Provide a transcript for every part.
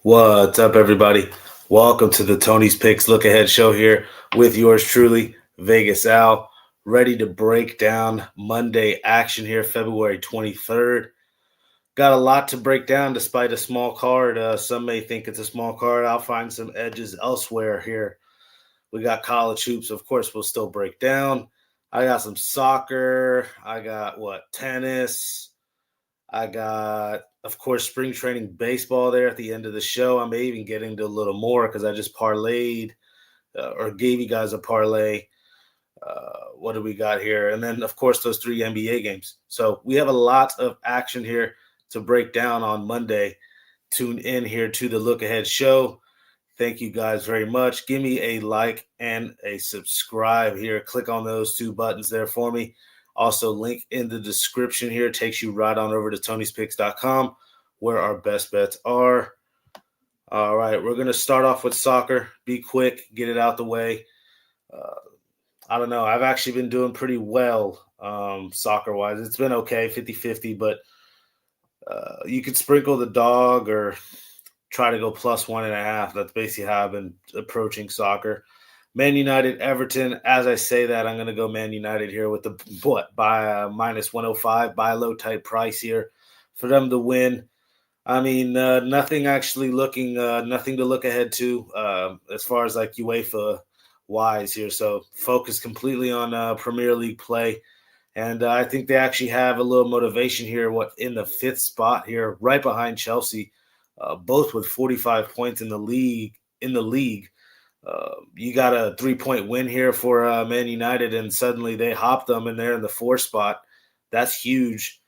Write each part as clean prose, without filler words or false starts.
What's up, everybody? Welcome to the Tony's Picks Look Ahead show here with yours truly, Vegas Al, ready to break down Monday action here, February 23rd. Got a lot to break down despite a small card. Some may think it's a small card. I'll find some edges elsewhere here. We got college hoops, of course, we'll still break down. I got some soccer. I got tennis. I got, of course, spring training baseball there at the end of the show. I may even get into a little more because I just parlayed or gave you guys a parlay. What do we got here? And then, of course, those three NBA games. So we have a lot of action here to break down on Monday. Tune in here to the Look Ahead show. Thank you guys very much. Give me a like and a subscribe here. Click on those two buttons there for me. Also, link in the description here takes you right on over to Tony'sPicks.com where our best bets are. All right, we're going to start off with soccer. Be quick, get it out the way. I don't know. I've actually been doing pretty well soccer-wise. It's been okay, 50-50, but you could sprinkle the dog or try to go plus 1.5. That's basically how I've been approaching soccer. Man United, Everton. As I say that, I'm going to go Man United here with the by minus 105, buy low type price here for them to win. I mean, nothing actually looking, nothing to look ahead to as far as like UEFA wise here. So focus completely on Premier League play. And I think they actually have a little motivation here, in the fifth spot here, right behind Chelsea, both with 45 points in the league. You got a 3-point win here for Man United, and suddenly they hopped them, and they're in the fourth spot. That's huge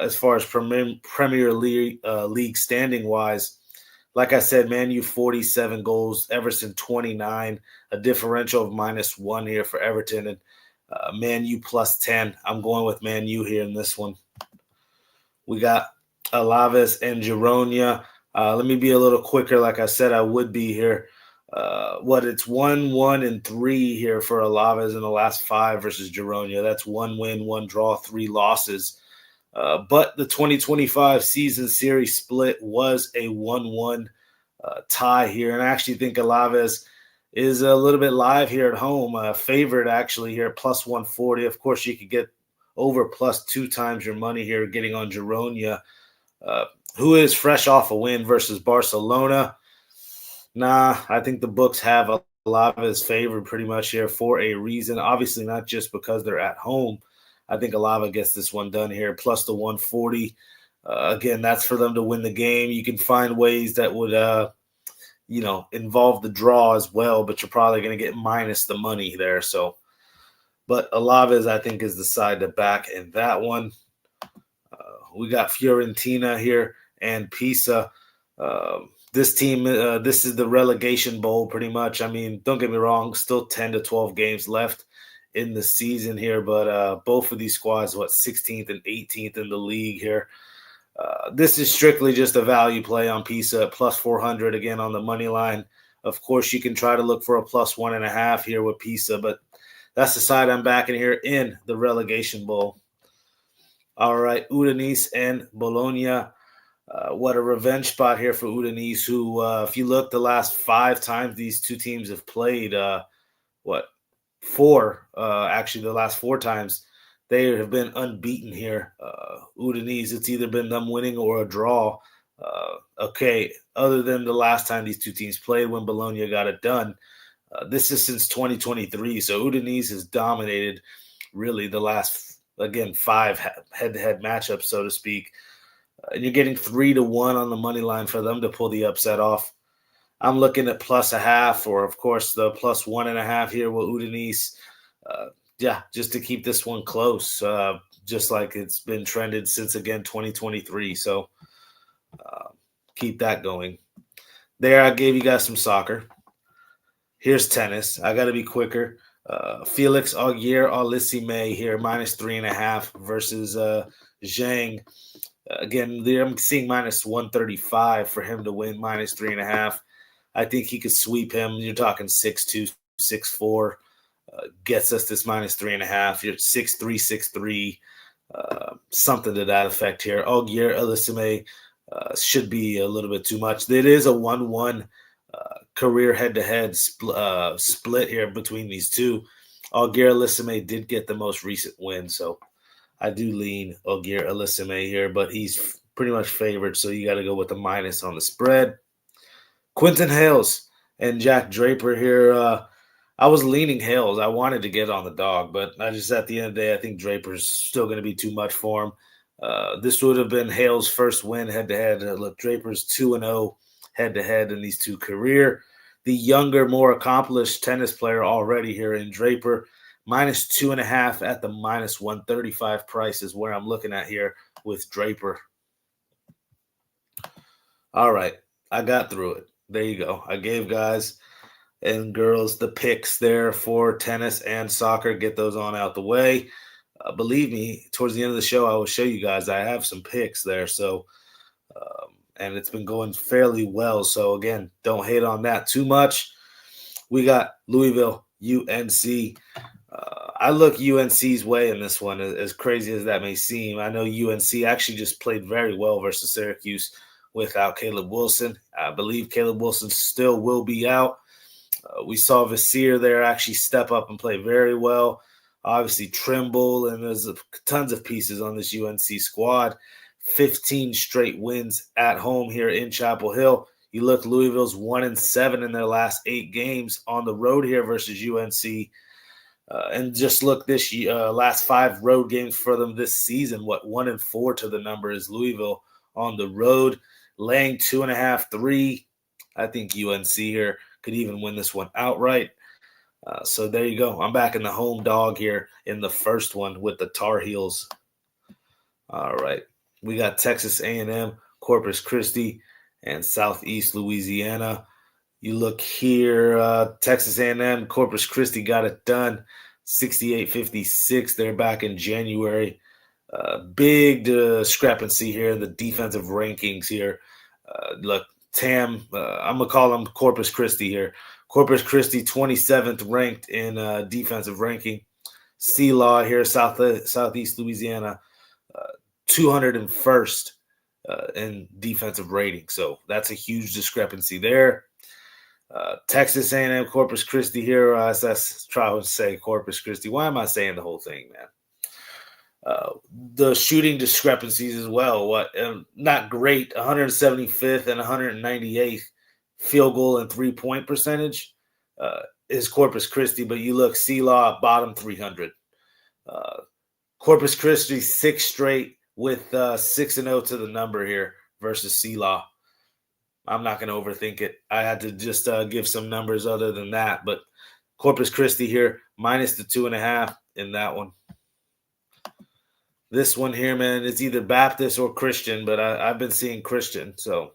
as far as Premier League standing wise. Like I said, Man U 47 goals, Everton 29, a differential of -1 here for Everton, and Man U plus 10. I'm going with Man U here in this one. We got Alaves and Girona. Let me be a little quicker, like I said I would be here. It's 1-1-3 here for Alaves in the last 5 versus Girona. That's 1 win, 1 draw, 3 losses. But the 2025 season series split was a 1-1 tie here. And I actually think Alaves is a little bit live here at home. Favored actually here at plus 140. Of course, you could get over plus 2 times your money here getting on Girona, who is fresh off a win versus Barcelona. Nah, I think the books have Alaves favored pretty much here for a reason. Obviously, not just because they're at home. I think Alava gets this one done here, plus the 140. Again, that's for them to win the game. You can find ways that would, involve the draw as well, but you're probably going to get minus the money there. So, but Alaves, I think, is the side to back in that one. We got Fiorentina here and Pisa. This team, this is the relegation bowl pretty much. I mean, don't get me wrong, still 10 to 12 games left in the season here, but both of these squads, 16th and 18th in the league here. This is strictly just a value play on Pisa at plus 400 again on the money line. Of course, you can try to look for a plus 1.5 here with Pisa, but that's the side I'm backing here in the relegation bowl. All right, Udinese and Bologna. What a revenge spot here for Udinese, who, if you look the last 5 times these two teams have played, four, actually the last 4 times, they have been unbeaten here. Udinese, it's either been them winning or a draw. Other than the last time these two teams played when Bologna got it done. This is since 2023, so Udinese has dominated really the last, 5 head-to-head matchups, so to speak. And you're getting 3-1 on the money line for them to pull the upset off. I'm looking at plus 0.5, or of course the plus 1.5 here with Udinese. Just to keep this one close, just like it's been trended since 2023. So keep that going. There, I gave you guys some soccer. Here's tennis. I got to be quicker. Felix Auger-Aliassime here, minus 3.5 versus Zhang. Again, I'm seeing minus 135 for him to win, minus 3.5. I think he could sweep him. You're talking 6'2", 6'4", gets us this minus 3.5. You're 6'3", 6'3", something to that effect here. Auger-Aliassime, should be a little bit too much. It is a 1-1 career head-to-head split here between these two. Algier Elisime did get the most recent win, so I do lean Algier Elisime here, but he's pretty much favored, so you got to go with the minus on the spread. Quentin Hales and Jack Draper here. I was leaning Hales. I wanted to get on the dog, but I just at the end of the day, I think Draper's still going to be too much for him. This would have been Hale's first win head-to-head. Look, Draper's 2-0 head-to-head in these two career. The younger, more accomplished tennis player already here in Draper. Minus 2.5 at the minus 135 price is where I'm looking at here with Draper. All right, I got through it. There you go. I gave guys and girls the picks there for tennis and soccer. Get those on out the way. Believe me, towards the end of the show, I will show you guys I have some picks there. So, and it's been going fairly well. So, again, don't hate on that too much. We got Louisville, UNC. I look UNC's way in this one, as crazy as that may seem. I know UNC actually just played very well versus Syracuse without Caleb Wilson. I believe Caleb Wilson still will be out. We saw Vasir there actually step up and play very well. Obviously, Trimble, and there's tons of pieces on this UNC squad. 15 straight wins at home here in Chapel Hill. You look, Louisville's 1-7 in their last 8 games on the road here versus UNC. And just look this last 5 road games for them this season. 1-4 to the number is Louisville on the road, laying 2.5, 3. I think UNC here could even win this one outright. So there you go. I'm back in the home dog here in the first one with the Tar Heels. All right. We got Texas A&M, Corpus Christi, and Southeast Louisiana. You look here, Texas A&M, Corpus Christi got it done, 68-56. They're back in January. Big discrepancy here in the defensive rankings here. Look, I'm going to call them Corpus Christi here. Corpus Christi, 27th ranked in defensive ranking. C-Law here, Southeast Louisiana, 201st in defensive rating. So that's a huge discrepancy there. Texas A&M, Corpus Christi here. Let's try to say Corpus Christi. Why am I saying the whole thing, man? The shooting discrepancies as well. Not great. 175th and 198th field goal and 3-point percentage is Corpus Christi. But you look, C-Law, bottom 300. Corpus Christi, 6 straight with 6-0 to the number here versus C-Law. I'm not going to overthink it. I had to just give some numbers other than that. But Corpus Christi here, minus the 2.5 in that one. This one here, man, it's either Baptist or Christian, but I've been seeing Christian. So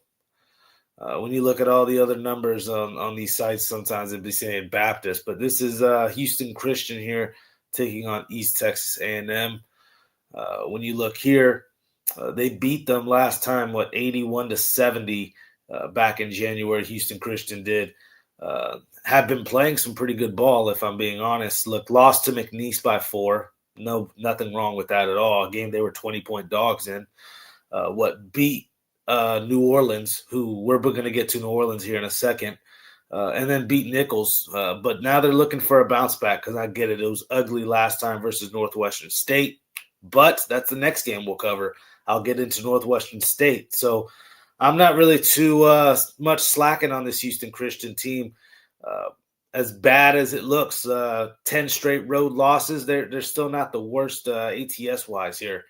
when you look at all the other numbers on these sites, sometimes it'd be saying Baptist. But this is Houston Christian here taking on East Texas A&M. When you look here, they beat them last time, 81-70 back in January. Houston Christian did. Have been playing some pretty good ball, if I'm being honest. Look, lost to McNeese by 4. No, nothing wrong with that at all. A game they were 20-point dogs in. Beat New Orleans, who we're going to get to New Orleans here in a second, and then beat Nichols. But now they're looking for a bounce back because I get it. It was ugly last time versus Northwestern State. But that's the next game we'll cover. I'll get into Northwestern State. So I'm not really too much slacking on this Houston Christian team. As bad as it looks, 10 straight road losses, they're still not the worst ATS-wise here.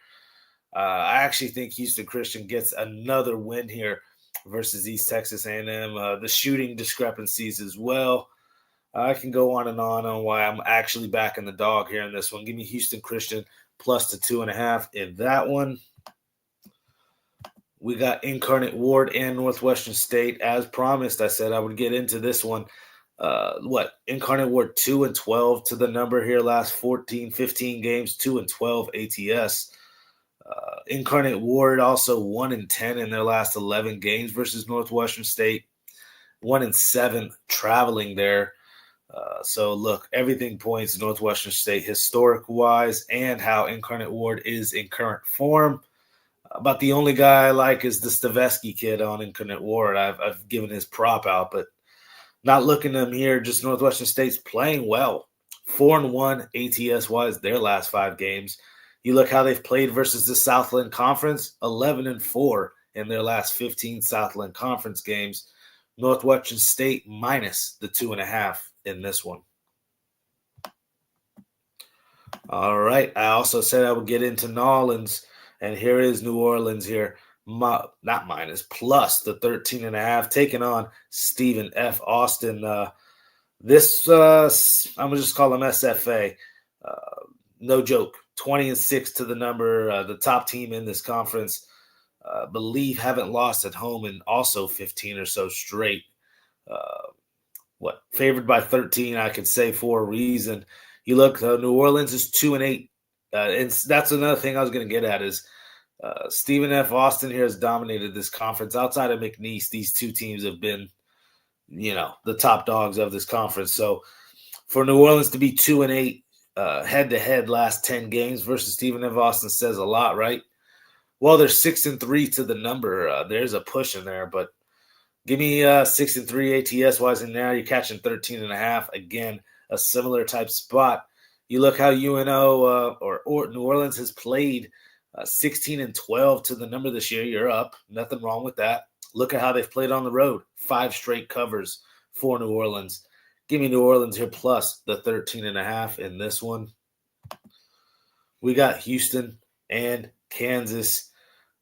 I actually think Houston Christian gets another win here versus East Texas A&M. The shooting discrepancies as well. I can go on and on why I'm actually backing the dog here in this one. Give me Houston Christian plus the 2.5 in that one. We got Incarnate Ward and Northwestern State. As promised, I said I would get into this one. Incarnate Ward 2-12 to the number here last 15 games, 2-12 ATS. Incarnate Ward also 1-10 in their last 11 games versus Northwestern State, 1-7 traveling there. So look, everything points to Northwestern State historic wise and how Incarnate Ward is in current form. About the only guy I like is the Stavesky kid on Incarnate Ward. I've given his prop out, but not looking at him here. Just Northwestern State's playing well. 4-1 ATS wise their last 5 games. You look how they've played versus the Southland Conference, 11-4 in their last 15 Southland Conference games. Northwestern State minus the 2.5 in this one. All right. I also said I would get into Nolans, and here is New Orleans here. Not minus, plus the 13.5, taking on Stephen F. Austin. This I'm gonna just call him SFA. No joke. 20-6 to the number. The top team in this conference. Believe haven't lost at home in also 15 or so straight. Favored by 13? I could say for a reason. You look, New Orleans is 2-8, and that's another thing I was going to get at is Stephen F. Austin here has dominated this conference. Outside of McNeese, these two teams have been, the top dogs of this conference. So for New Orleans to be 2-8 head-to-head last 10 games versus Stephen F. Austin says a lot, right? Well, they're 6-3 to the number. There's a push in there, but give me 6-3 ATS wise, and now you're catching 13.5. Again, a similar type spot. You look how UNO or New Orleans has played 16-12 to the number this year. You're up. Nothing wrong with that. Look at how they've played on the road. 5 straight covers for New Orleans. Give me New Orleans here plus the 13.5 in this one. We got Houston and Kansas.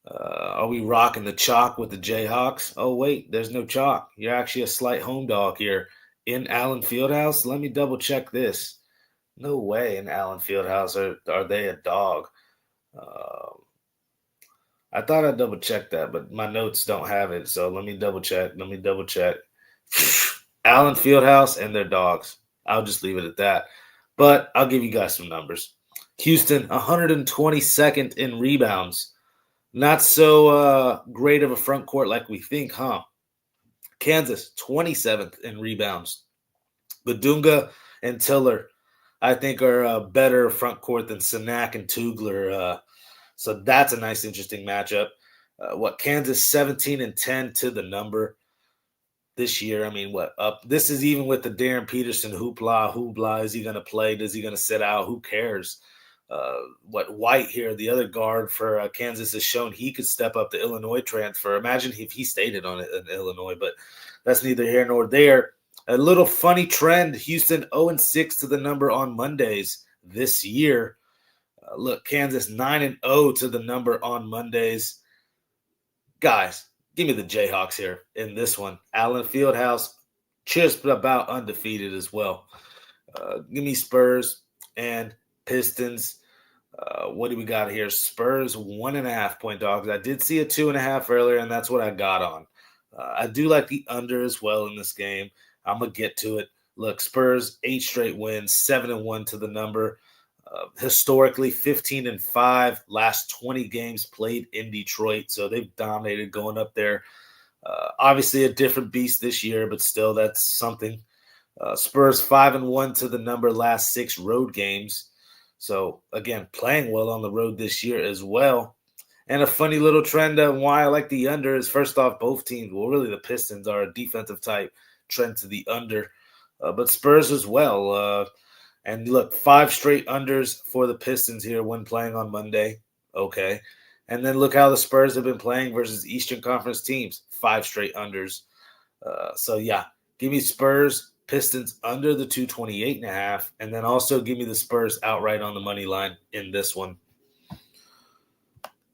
Are we rocking the chalk with the Jayhawks? Oh, wait, there's no chalk. You're actually a slight home dog here in Allen Fieldhouse. Let me double check this. No way in Allen Fieldhouse are they a dog. I thought I'd double check that, but my notes don't have it. So let me double check. Allen Fieldhouse and their dogs. I'll just leave it at that. But I'll give you guys some numbers. Houston, 122nd in rebounds. Not so great of a front court like we think, huh? Kansas, 27th in rebounds. Badunga and Tiller, I think, are a better front court than Sanak and Tugler. So that's a nice, interesting matchup. Kansas 17-10 to the number this year. I mean, this is even with the Darren Peterson hoopla. Is he going to play? Is he going to sit out? Who cares? White here, the other guard for Kansas, has shown he could step up the Illinois transfer. Imagine if he stayed in Illinois, but that's neither here nor there. A little funny trend, Houston 0-6 to the number on Mondays this year. Look, Kansas 9-0 to the number on Mondays. Guys, give me the Jayhawks here in this one. Allen Fieldhouse, just about undefeated as well. Give me Spurs and Pistons. What do we got here? Spurs 1.5 point dogs. I did see a 2.5 earlier, and that's what I got on. I do like the under as well in this game. I'm going to get to it. Look, Spurs, 8 straight wins, 7-1 to the number. Historically, 15-5, last 20 games played in Detroit. So they've dominated going up there. Obviously a different beast this year, but still that's something. Spurs 5-1 to the number last 6 road games. So, again, playing well on the road this year as well. And a funny little trend on why I like the under is, first off, both teams, well, really the Pistons are a defensive type, trend to the under. But Spurs as well. And look, 5 straight unders for the Pistons here when playing on Monday. Okay. And then look how the Spurs have been playing versus Eastern Conference teams. 5 straight unders. So, yeah, give me Spurs, Pistons under the 228.5, and then also give me the Spurs outright on the money line in this one.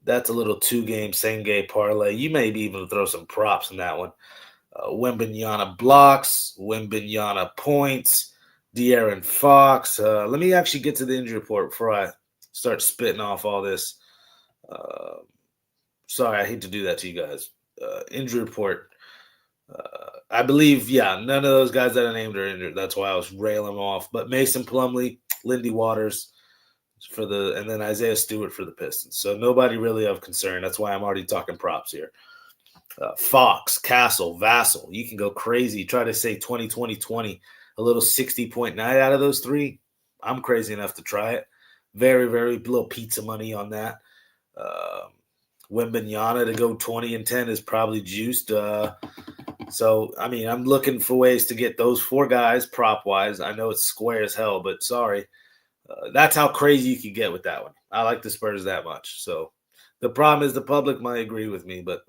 That's a little 2-game, same-game parlay. You may even throw some props in that one. Wembanyama blocks, Wembanyama points, De'Aaron Fox. Let me actually get to the injury report before I start spitting off all this. Sorry, I hate to do that to you guys. Injury report. I believe, none of those guys that I named are injured. That's why I was railing them off. But Mason Plumlee, Lindy Waters and then Isaiah Stewart for the Pistons. So nobody really of concern. That's why I'm already talking props here. Fox, Castle, Vassell. You can go crazy. Try to say 20-20-20. A little 60-point night out of those 3. I'm crazy enough to try it. Very, very little pizza money on that. Wembanyama to go 20-10 is probably juiced. So, I mean, I'm looking for ways to get those 4 guys prop-wise. I know it's square as hell, but sorry. That's how crazy you can get with that one. I like the Spurs that much. So, the problem is the public might agree with me, but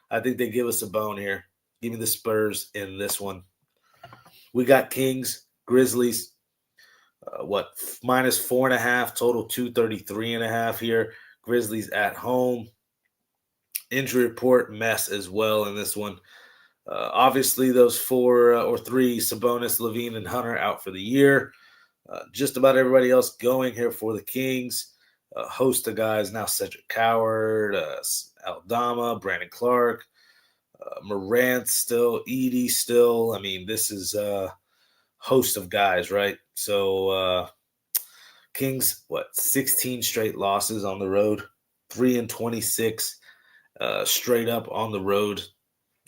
I think they give us a bone here. Give me the Spurs in this one. We got Kings, Grizzlies. Minus 4.5, total 233.5 here. Grizzlies at home. Injury report mess as well in this one. Obviously, those 4 or 3, Sabonis, Levine, and Hunter out for the year. Just about everybody else going here for the Kings. A host of guys now: Cedric Coward, Aldama, Brandon Clark, Morant still, Edie still. I mean, this is a host of guys, right? So Kings, 16 straight losses on the road, 3-26 straight up on the road.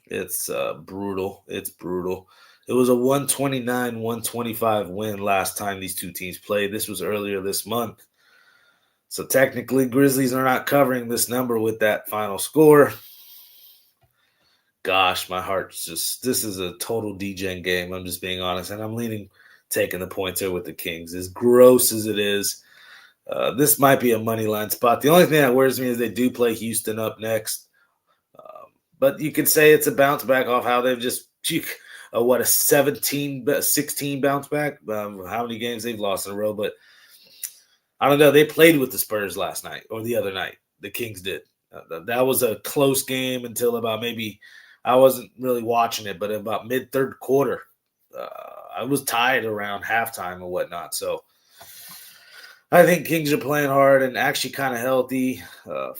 It's brutal. It's brutal. It was a 129-125 win last time these two teams played. This was earlier this month. So technically, Grizzlies are not covering this number with that final score. Gosh, my heart's just – this is a total DJing game. I'm just being honest. And I'm leaning taking the points here with the Kings. As gross as it is, this might be a money line spot. The only thing that worries me is they do play Houston up next. But you could say it's a bounce back off how they've just a 16 bounce back. How many games they've lost in a row. But I don't know. They played with the Spurs last night or the other night. The Kings did. That was a close game until about maybe I wasn't really watching it, but about mid-third quarter. I was tied around halftime or whatnot. So I think Kings are playing hard and actually kind of healthy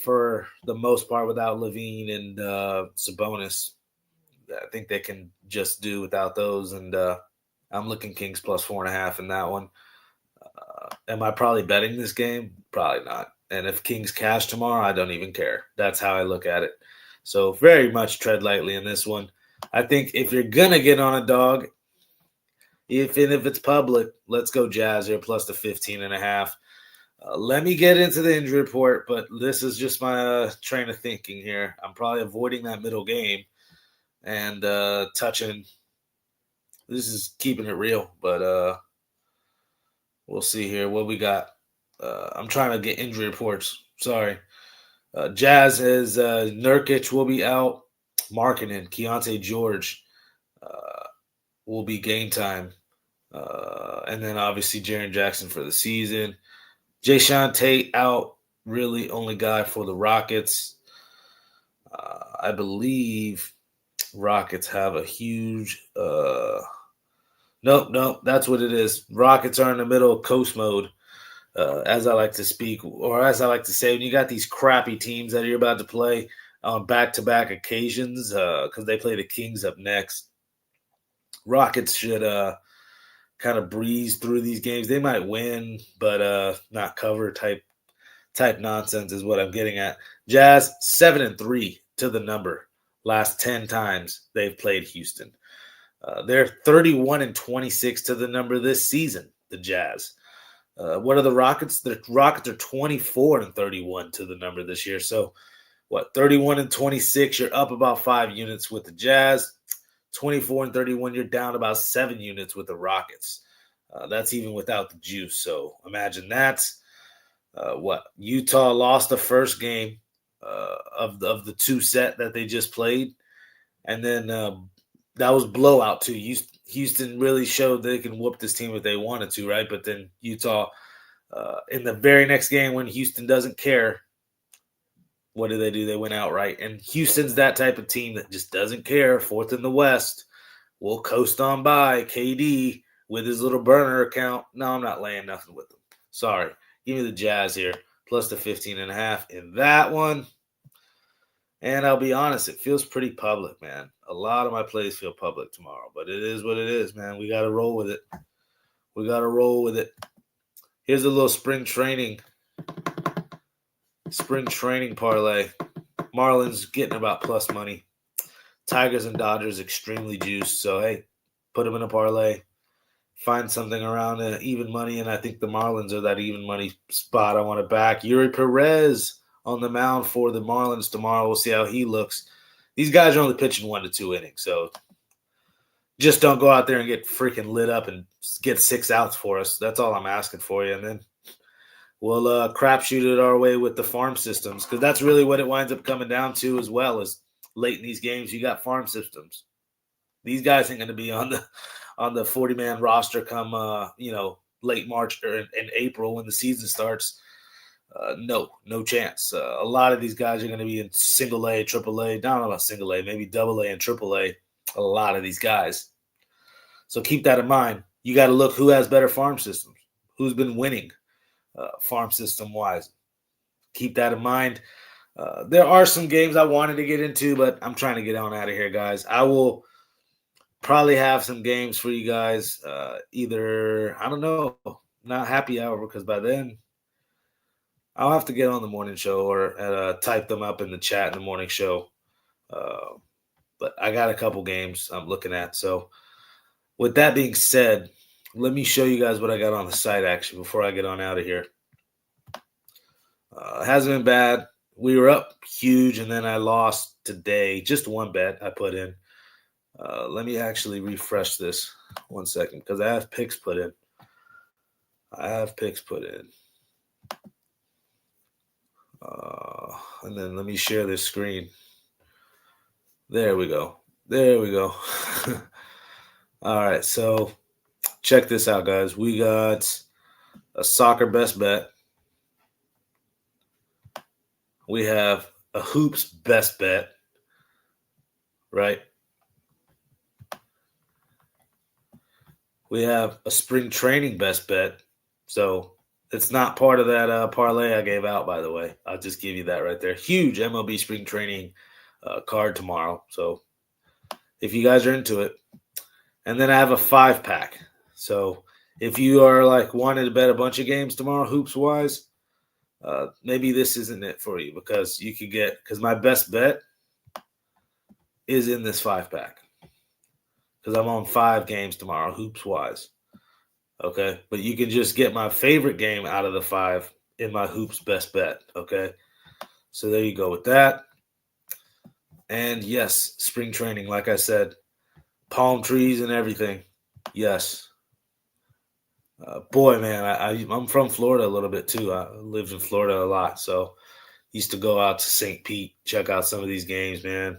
for the most part without Levine and Sabonis. I think they can just do without those. And I'm looking Kings plus 4.5 in that one. Am I probably betting this game? Probably not. And if Kings cash tomorrow, I don't even care. That's how I look at it. So very much tread lightly in this one. I think if you're going to get on a dog, if it's public, let's go Jazz here plus the 15.5. Let me get into the injury report, but this is just my train of thinking here. I'm probably avoiding that middle game and touching. This is keeping it real, but we'll see here what we got. I'm trying to get injury reports. Sorry. Jazz is Nurkic will be out. Markkanen, Keontae George will be game time. And then obviously Jaren Jackson for the season. Jayshawn Tate out, really only guy for the Rockets. I believe Rockets have a huge nope, that's what it is. Rockets are in the middle of coast mode, as I like to speak, or as I like to say, when you got these crappy teams that you're about to play on back-to-back occasions, because they play the Kings up next. Rockets should kind of breeze through these games. They might win, but not cover type nonsense is what I'm getting at. Jazz 7-3 to the number. Last 10 times they've played Houston. They're 31-26 to the number this season, the Jazz. What are the Rockets? The Rockets are 24-31 to the number this year. So, 31-26, you're up about 5 units with the Jazz. 24-31, you're down about 7 units with the Rockets. That's even without the juice. So imagine that. Utah lost the first game of the 2 set that they just played. And then that was blowout too. Houston really showed they can whoop this team if they wanted to, right? But then Utah, in the very next game when Houston doesn't care, what do? They went outright. And Houston's that type of team that just doesn't care. 4th in the West. We'll coast on by. KD with his little burner account. No, I'm not laying nothing with them. Sorry. Give me the Jazz here. Plus the 15.5 in that one. And I'll be honest, it feels pretty public, man. A lot of my plays feel public tomorrow. But it is what it is, man. We got to roll with it. Here's a little spring training parlay. Marlins getting about plus money. Tigers and Dodgers extremely juiced. So, hey, put them in a parlay. Find something around even money, and I think the Marlins are that even money spot I want to back. Yuri Perez on the mound for the Marlins tomorrow. We'll see how he looks. These guys are only pitching 1 to 2 innings, so just don't go out there and get freaking lit up and get 6 outs for us. That's all I'm asking for you. And then we'll crapshoot it our way with the farm systems, because that's really what it winds up coming down to as well. Is late in these games, you got farm systems. These guys ain't going to be on the 40-man roster come late March or in April when the season starts. No chance. A lot of these guys are going to be in single A, triple A. I don't know about single A, maybe double A and triple A. A lot of these guys. So keep that in mind. You got to look who has better farm systems, who's been winning farm system wise. Keep that in mind. There are some games I wanted to get into, but I'm trying to get on out of here, guys. I will probably have some games for you guys. Either, I don't know, not happy hour, because by then I'll have to get on the morning show or type them up in the chat in the morning show. But I got a couple games I'm looking at. So with that being said, let me show you guys what I got on the site actually before I get on out of here. It hasn't been bad. We were up huge, and then I lost today. Just one bet I put in. Let me actually refresh this 1 second, because I have picks put in. And then let me share this screen. There we go. All right, so check this out, guys. We got a soccer best bet. We have a hoops best bet, right? We have a spring training best bet. So it's not part of that parlay I gave out, by the way. I'll just give you that right there. Huge MLB spring training card tomorrow. So if you guys are into it. And then I have a 5-pack. So if you are like wanting to bet a bunch of games tomorrow, hoops-wise, maybe this isn't it for you, because you could get – because my best bet is in this 5-pack, because I'm on 5 games tomorrow, hoops-wise. Okay? But you can just get my favorite game out of the 5 in my hoops best bet. Okay? So there you go with that. And, yes, spring training, like I said, palm trees and everything. Yes. Boy, man, I'm from Florida a little bit too. I lived in Florida a lot, so used to go out to St. Pete, check out some of these games, man.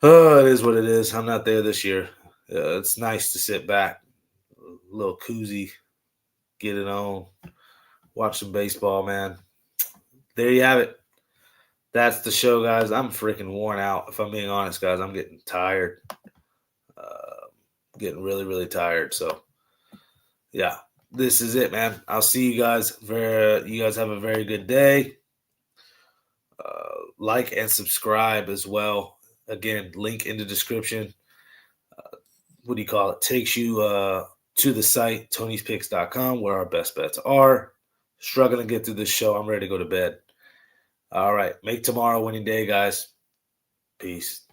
Oh, it is what it is. I'm not there this year. It's nice to sit back, a little koozie, get it on, watch some baseball, man. There you have it. That's the show, guys. I'm freaking worn out. If I'm being honest, guys, I'm getting tired. Getting really, really tired. So, yeah, this is it, man. I'll see you guys. You guys have a very good day. Like and subscribe as well. Again, link in the description. Takes you to the site, Tony'sPicks.com, where our best bets are. Struggling to get through this show. I'm ready to go to bed. All right. Make tomorrow a winning day, guys. Peace.